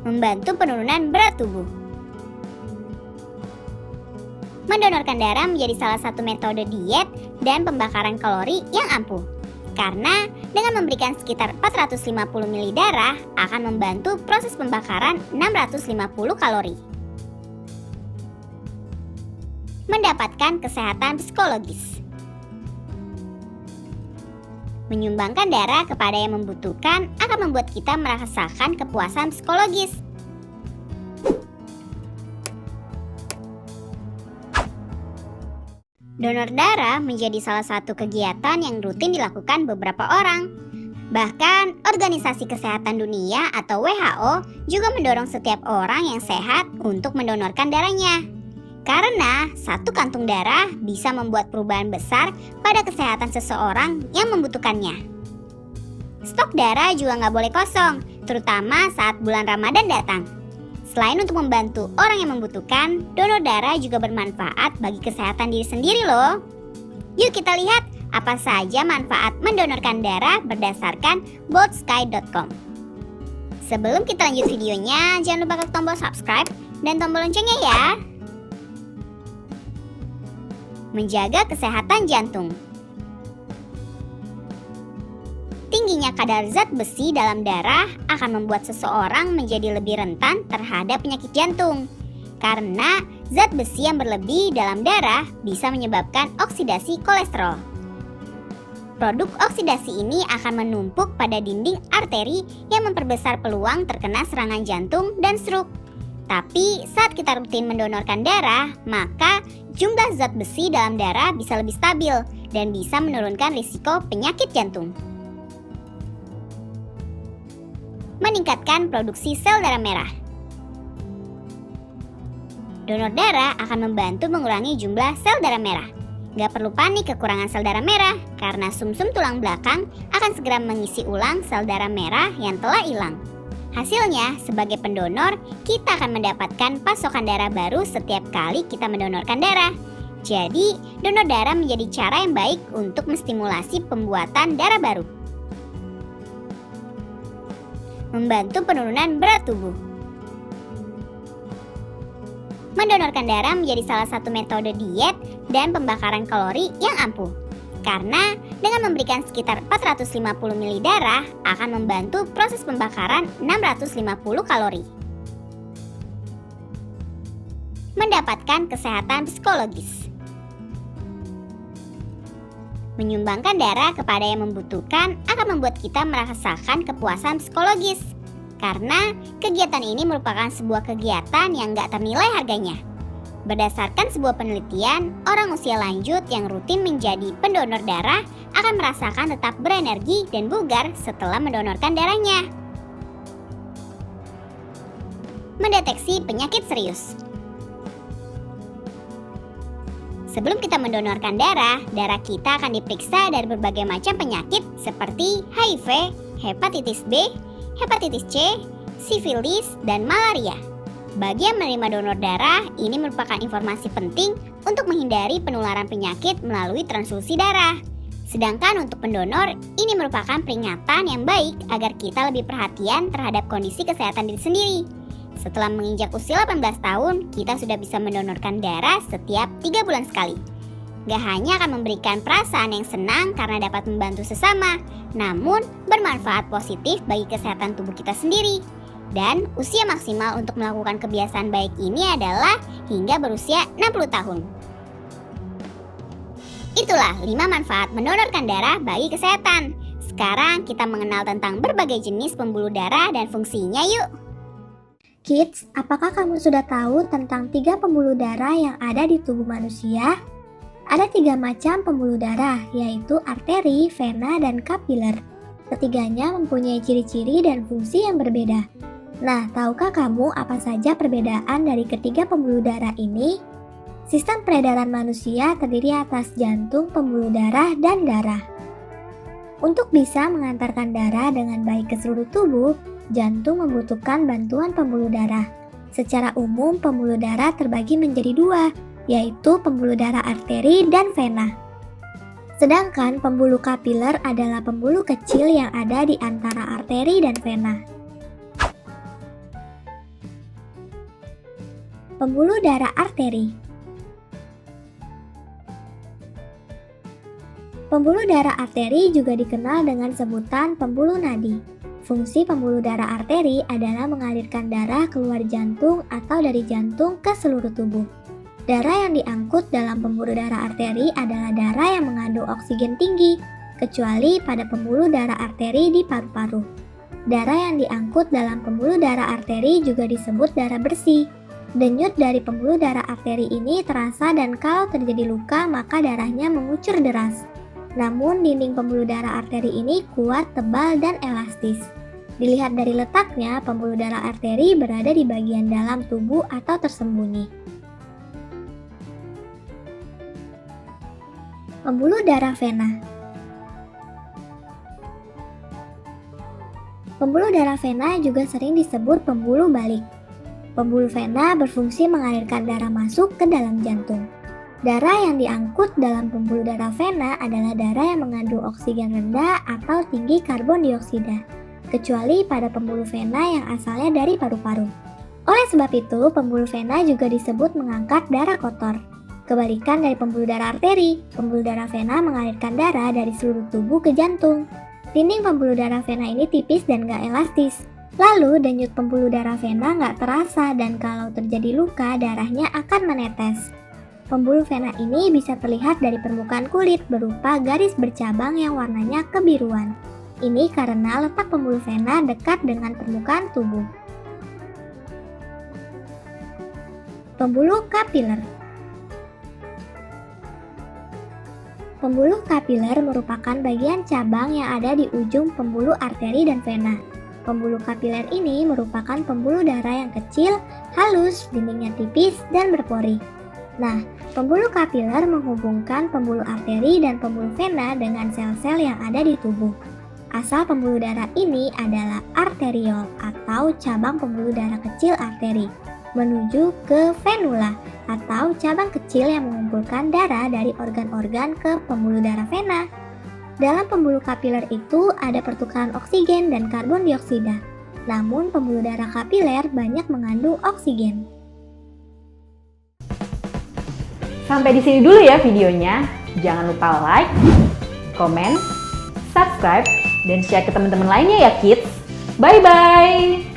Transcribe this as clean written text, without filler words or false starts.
membantu penurunan berat tubuh. Mendonorkan darah menjadi salah satu metode diet dan pembakaran kalori yang ampuh. Karena dengan memberikan sekitar 450 ml darah akan membantu proses pembakaran 650 kalori. Mendapatkan kesehatan psikologis. Menyumbangkan darah kepada yang membutuhkan akan membuat kita merasakan kepuasan psikologis. Donor darah menjadi salah satu kegiatan yang rutin dilakukan beberapa orang. Bahkan, Organisasi Kesehatan Dunia atau WHO juga mendorong setiap orang yang sehat untuk mendonorkan darahnya. Karena satu kantung darah bisa membuat perubahan besar pada kesehatan seseorang yang membutuhkannya. Stok darah juga nggak boleh kosong, terutama saat bulan Ramadan datang. Selain untuk membantu orang yang membutuhkan, donor darah juga bermanfaat bagi kesehatan diri sendiri loh. Yuk kita lihat apa saja manfaat mendonorkan darah berdasarkan boldsky.com. Sebelum kita lanjut videonya, jangan lupa klik tombol subscribe dan tombol loncengnya ya. Menjaga kesehatan jantung. Tingginya kadar zat besi dalam darah akan membuat seseorang menjadi lebih rentan terhadap penyakit jantung. Karena zat besi yang berlebih dalam darah bisa menyebabkan oksidasi kolesterol. Produk oksidasi ini akan menumpuk pada dinding arteri yang memperbesar peluang terkena serangan jantung dan stroke. Tapi saat kita rutin mendonorkan darah, maka jumlah zat besi dalam darah bisa lebih stabil dan bisa menurunkan risiko penyakit jantung. Meningkatkan produksi sel darah merah. Donor darah akan membantu mengurangi jumlah sel darah merah. Gak perlu panik kekurangan sel darah merah, karena sumsum tulang belakang akan segera mengisi ulang sel darah merah yang telah hilang. Hasilnya, sebagai pendonor, kita akan mendapatkan pasokan darah baru setiap kali kita mendonorkan darah. Jadi, donor darah menjadi cara yang baik untuk menstimulasi pembuatan darah baru. Membantu penurunan berat tubuh. Mendonorkan darah menjadi salah satu metode diet dan pembakaran kalori yang ampuh. Karena dengan memberikan sekitar 450 ml darah akan membantu proses pembakaran 650 kalori. Mendapatkan kesehatan psikologis. Menyumbangkan darah kepada yang membutuhkan akan membuat kita merasakan kepuasan psikologis. Karena kegiatan ini merupakan sebuah kegiatan yang gak ternilai harganya. Berdasarkan sebuah penelitian, orang usia lanjut yang rutin menjadi pendonor darah akan merasakan tetap berenergi dan bugar setelah mendonorkan darahnya. Mendeteksi penyakit serius. Sebelum kita mendonorkan darah kita akan diperiksa dari berbagai macam penyakit seperti HIV, hepatitis B, hepatitis C, sifilis, dan malaria. Bagi yang menerima donor darah, ini merupakan informasi penting untuk menghindari penularan penyakit melalui transfusi darah. Sedangkan untuk pendonor, ini merupakan peringatan yang baik agar kita lebih perhatian terhadap kondisi kesehatan diri sendiri. Setelah menginjak usia 18 tahun, kita sudah bisa mendonorkan darah setiap 3 bulan sekali. Gak hanya akan memberikan perasaan yang senang karena dapat membantu sesama, namun bermanfaat positif bagi kesehatan tubuh kita sendiri. Dan usia maksimal untuk melakukan kebiasaan baik ini adalah hingga berusia 60 tahun. Itulah 5 manfaat mendonorkan darah bagi kesehatan. Sekarang kita mengenal tentang berbagai jenis pembuluh darah dan fungsinya yuk. Kids, apakah kamu sudah tahu tentang 3 pembuluh darah yang ada di tubuh manusia? Ada 3 macam pembuluh darah, yaitu arteri, vena, dan kapiler. Ketiganya mempunyai ciri-ciri dan fungsi yang berbeda. Nah, tahukah kamu apa saja perbedaan dari ketiga pembuluh darah ini? Sistem peredaran manusia terdiri atas jantung, pembuluh darah, dan darah. Untuk bisa mengantarkan darah dengan baik ke seluruh tubuh, jantung membutuhkan bantuan pembuluh darah. Secara umum, pembuluh darah terbagi menjadi 2, yaitu pembuluh darah arteri dan vena. Sedangkan pembuluh kapiler adalah pembuluh kecil yang ada di antara arteri dan vena. Pembuluh darah arteri. Pembuluh darah arteri juga dikenal dengan sebutan pembuluh nadi. Fungsi pembuluh darah arteri adalah mengalirkan darah keluar jantung atau dari jantung ke seluruh tubuh. Darah yang diangkut dalam pembuluh darah arteri adalah darah yang mengandung oksigen tinggi, kecuali pada pembuluh darah arteri di paru-paru. Darah yang diangkut dalam pembuluh darah arteri juga disebut darah bersih. Denyut dari pembuluh darah arteri ini terasa dan kalau terjadi luka maka darahnya mengucur deras. Namun dinding pembuluh darah arteri ini kuat, tebal, dan elastis. Dilihat dari letaknya, pembuluh darah arteri berada di bagian dalam tubuh atau tersembunyi. Pembuluh darah vena. Pembuluh darah vena juga sering disebut pembuluh balik. Pembuluh vena berfungsi mengalirkan darah masuk ke dalam jantung. Darah yang diangkut dalam pembuluh darah vena adalah darah yang mengandung oksigen rendah atau tinggi karbon dioksida, kecuali pada pembuluh vena yang asalnya dari paru-paru. Oleh sebab itu, pembuluh vena juga disebut mengangkat darah kotor. Kebalikan dari pembuluh darah arteri, pembuluh darah vena mengalirkan darah dari seluruh tubuh ke jantung. Dinding pembuluh darah vena ini tipis dan gak elastis. Lalu, denyut pembuluh darah vena gak terasa dan kalau terjadi luka, darahnya akan menetes. Pembuluh vena ini bisa terlihat dari permukaan kulit berupa garis bercabang yang warnanya kebiruan. Ini karena letak pembuluh vena dekat dengan permukaan tubuh. Pembuluh kapiler. Pembuluh kapiler merupakan bagian cabang yang ada di ujung pembuluh arteri dan vena. Pembuluh kapiler ini merupakan pembuluh darah yang kecil, halus, dindingnya tipis, dan berpori. Nah, pembuluh kapiler menghubungkan pembuluh arteri dan pembuluh vena dengan sel-sel yang ada di tubuh. Asal pembuluh darah ini adalah arteriol atau cabang pembuluh darah kecil arteri, menuju ke venula atau cabang kecil yang mengumpulkan darah dari organ-organ ke pembuluh darah vena. Dalam pembuluh kapiler itu ada pertukaran oksigen dan karbon dioksida. Namun pembuluh darah kapiler banyak mengandung oksigen. Sampai di sini dulu ya videonya. Jangan lupa like, komen, subscribe, dan share ke teman-teman lainnya ya kids. Bye-bye!